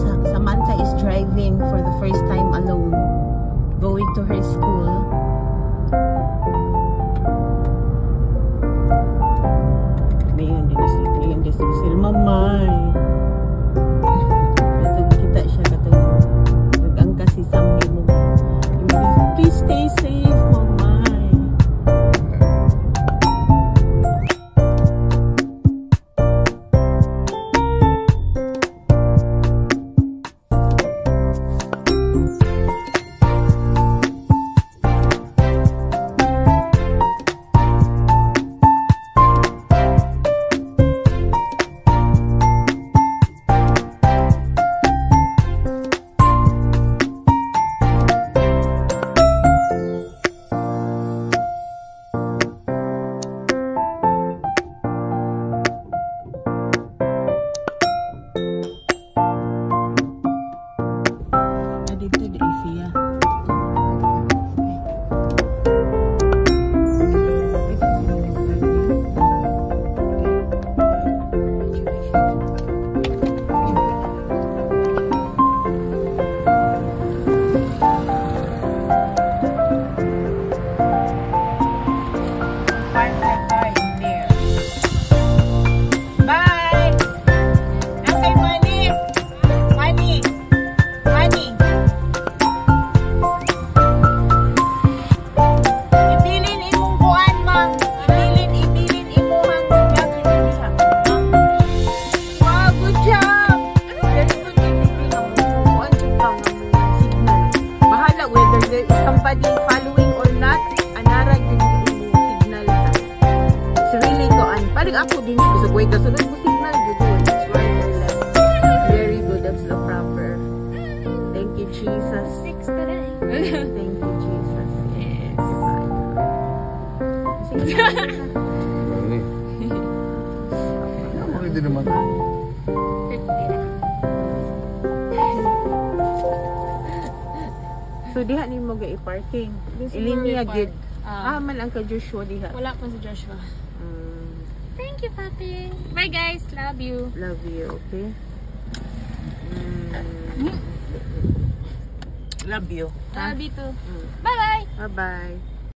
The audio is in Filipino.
Samantha is driving for the first time alone, going to her school. Ngayon din sila mamay. Kita siya katong nag-angka si Sammy mo. Please stay safe, mamay. Somebody following or not, anara yung signal ta. It's really koan. Paling ako din gusto ko ito. Sunod mo signal dito. It's right or left. Very good. That's the proper. Thank you, Jesus. Thank you, Jesus. Yes. Ano hindi naman? So diha ni mo ga-parking. Ilinya gid. Man ang ka Joshua diha. Wala pa si Joshua. Thank you, Papi. Bye guys, love you. Love you, okay? Love you. Love you too. Bye bye. Bye bye.